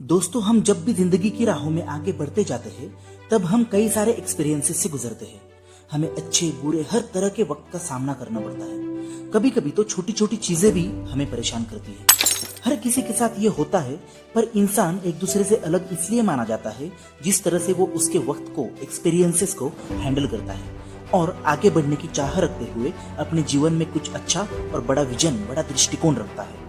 दोस्तों, हम जब भी जिंदगी की राहों में आगे बढ़ते जाते हैं तब हम कई सारे एक्सपीरियंसेस से गुजरते हैं। हमें अच्छे बुरे हर तरह के वक्त का सामना करना पड़ता है। कभी कभी तो छोटी छोटी चीजें भी हमें परेशान करती है। हर किसी के साथ ये होता है, पर इंसान एक दूसरे से अलग इसलिए माना जाता है जिस तरह से वो उसके वक्त को, एक्सपीरियंसेस को हैंडल करता है और आगे बढ़ने की चाह रखते हुए अपने जीवन में कुछ अच्छा और बड़ा विजन, बड़ा दृष्टिकोण रखता है।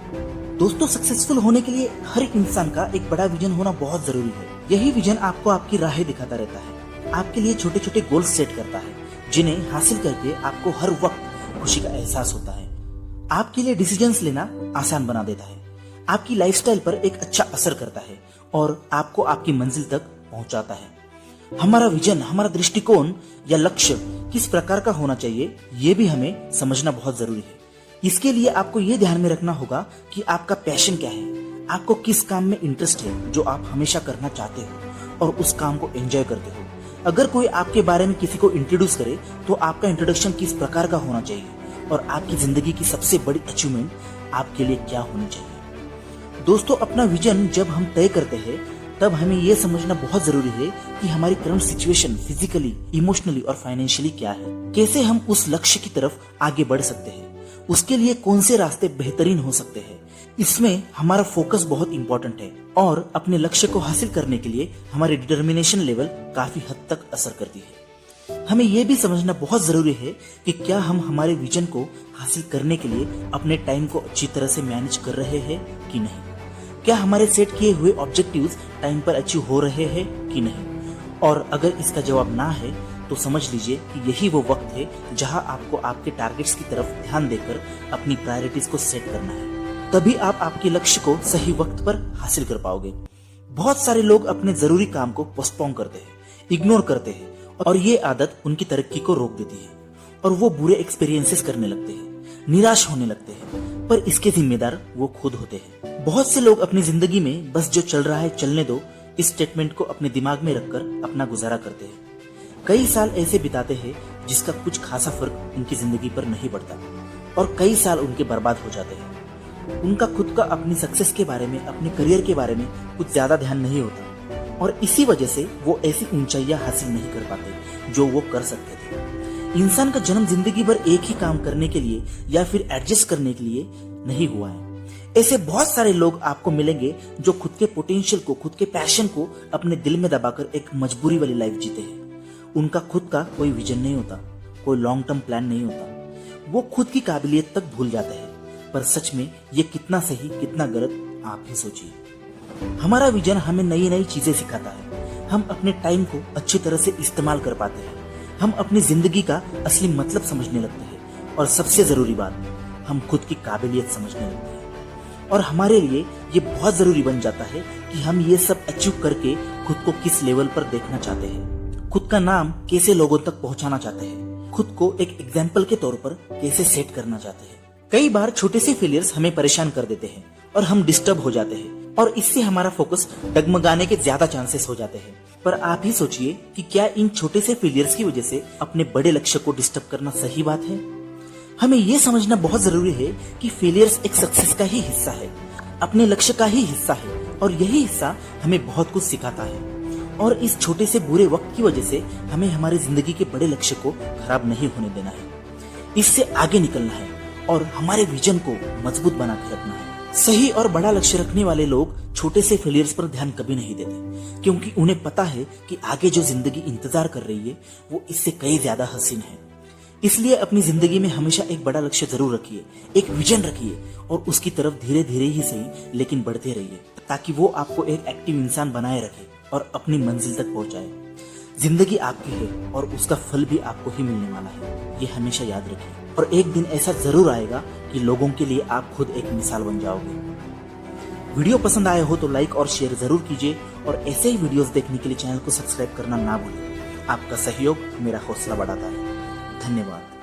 दोस्तों, सक्सेसफुल होने के लिए हर एक इंसान का एक बड़ा विजन होना बहुत जरूरी है। यही विजन आपको आपकी राहें दिखाता रहता है, आपके लिए छोटे छोटे गोल्स सेट करता है जिन्हें हासिल करके आपको हर वक्त खुशी का एहसास होता है। आपके लिए डिसीजंस लेना आसान बना देता है, आपकी लाइफस्टाइल पर एक अच्छा असर करता है और आपको आपकी मंजिल तक पहुंचाता है। हमारा विजन, हमारा दृष्टिकोण या लक्ष्य किस प्रकार का होना चाहिए, ये भी हमें समझना बहुत जरूरी है। इसके लिए आपको ये ध्यान में रखना होगा कि आपका पैशन क्या है, आपको किस काम में इंटरेस्ट है जो आप हमेशा करना चाहते हो और उस काम को एंजॉय करते हो। अगर कोई आपके बारे में किसी को इंट्रोड्यूस करे तो आपका इंट्रोडक्शन किस प्रकार का होना चाहिए और आपकी जिंदगी की सबसे बड़ी अचीवमेंट आपके लिए क्या होनी चाहिए। दोस्तों, अपना विजन जब हम तय करते हैं तब हमें यह समझना बहुत जरूरी है कि हमारी करंट सिचुएशन फिजिकली, इमोशनली और फाइनेंशियली क्या है। कैसे हम उस लक्ष्य की तरफ आगे बढ़ सकते हैं, उसके लिए कौन से रास्ते बेहतरीन हो सकते हैं। इसमें हमारा फोकस बहुत इंपॉर्टेंट है और अपने लक्ष्य को हासिल करने के लिए हमारी डिटर्मिनेशन लेवल काफी हद तक असर करती है। हमें यह भी समझना बहुत जरूरी है कि क्या हम हमारे विजन को हासिल करने के लिए अपने टाइम को अच्छी तरह से मैनेज कर रहे हैं कि नहीं। क्या हमारे सेट किए हुए ऑब्जेक्टिव्स टाइम पर अचीव हो रहे हैं कि नहीं। और अगर इसका जवाब ना है तो समझ लीजिए कि यही वो वक्त है जहां आपको आपके टारगेट्स की तरफ ध्यान देकर अपनी प्रायोरिटीज को सेट करना है। तभी आप आपके लक्ष्य को सही वक्त पर हासिल कर पाओगे। बहुत सारे लोग अपने जरूरी काम को पोस्टपोन करते हैं, इग्नोर करते हैं और ये आदत उनकी तरक्की को रोक देती है और वो बुरे एक्सपीरियंसेस करने लगते हैं, निराश होने लगते हैं। पर इसके जिम्मेदार वो खुद होते हैं। बहुत से लोग अपनी जिंदगी में बस जो चल रहा है चलने दो, इस स्टेटमेंट को अपने दिमाग में रखकर अपना गुजारा करते हैं। कई साल ऐसे बिताते हैं जिसका कुछ खासा फर्क उनकी जिंदगी पर नहीं पड़ता और कई साल उनके बर्बाद हो जाते हैं। उनका खुद का अपनी सक्सेस के बारे में, अपने करियर के बारे में कुछ ज्यादा ध्यान नहीं होता और इसी वजह से वो ऐसी ऊंचाइयां हासिल नहीं कर पाते जो वो कर सकते थे। इंसान का जन्म जिंदगी भर एक ही काम करने के लिए या फिर एडजस्ट करने के लिए नहीं हुआ है। ऐसे बहुत सारे लोग आपको मिलेंगे जो खुद के पोटेंशियल को, खुद के पैशन को अपने दिल में दबाकर एक मजबूरी वाली लाइफ जीते हैं। उनका खुद का कोई विजन नहीं होता, कोई लॉन्ग टर्म प्लान नहीं होता। वो खुद की काबिलियत तक भूल जाते हैं। पर सच में ये कितना सही, कितना गलत, आप ही सोचिए। हमारा विजन हमें नई नई चीजें सिखाता है। हम अपने टाइम को अच्छी तरह से इस्तेमाल कर पाते हैं। हम अपनी जिंदगी का असली मतलब समझने लगते हैं और सबसे जरूरी बात, हम खुद की काबिलियत समझने लगते हैं। और हमारे लिए ये बहुत जरूरी बन जाता है कि हम ये सब अचीव करके खुद को किस लेवल पर देखना चाहते हैं, खुद का नाम कैसे लोगों तक पहुंचाना चाहते हैं, खुद को एक एग्जाम्पल के तौर पर कैसे सेट करना चाहते हैं। कई बार छोटे से फेलियर्स हमें परेशान कर देते हैं और हम डिस्टर्ब हो जाते हैं और इससे हमारा फोकस डगमगाने के ज्यादा चांसेस हो जाते हैं। पर आप ही सोचिए कि क्या इन छोटे से फेलियर्स की वजह से अपने बड़े लक्ष्य को डिस्टर्ब करना सही बात है। हमें ये समझना बहुत जरूरी है कि फेलियर्स एक सक्सेस का ही हिस्सा है, अपने लक्ष्य का ही हिस्सा है और यही हिस्सा हमें बहुत कुछ सिखाता है। और इस छोटे से बुरे वक्त की वजह से हमें हमारी जिंदगी के बड़े लक्ष्य को खराब नहीं होने देना है। इससे आगे निकलना है और हमारे विजन को मजबूत बना के रखना है। सही और बड़ा लक्ष्य रखने वाले लोग छोटे से फेलियर्स पर ध्यान कभी नहीं देते, क्योंकि उन्हें पता है कि आगे जो जिंदगी इंतजार कर रही है वो इससे कई ज्यादा हसीन है। इसलिए अपनी जिंदगी में हमेशा एक बड़ा लक्ष्य जरूर रखिए, एक विजन रखिए और उसकी तरफ धीरे धीरे ही सही लेकिन बढ़ते रहिए, ताकि वो आपको एक एक्टिव इंसान बनाए रखे और अपनी मंजिल तक पहुंचाए। जिंदगी आपकी है और उसका फल भी आपको ही मिलने वाला है, ये हमेशा याद रखिए। और एक दिन ऐसा जरूर आएगा कि लोगों के लिए आप खुद एक मिसाल बन जाओगे। वीडियो पसंद आया हो तो लाइक और शेयर जरूर कीजिए और ऐसे ही वीडियोस देखने के लिए चैनल को सब्सक्राइब करना ना भूलिए। आपका सहयोग मेरा हौसला बढ़ाता है। धन्यवाद।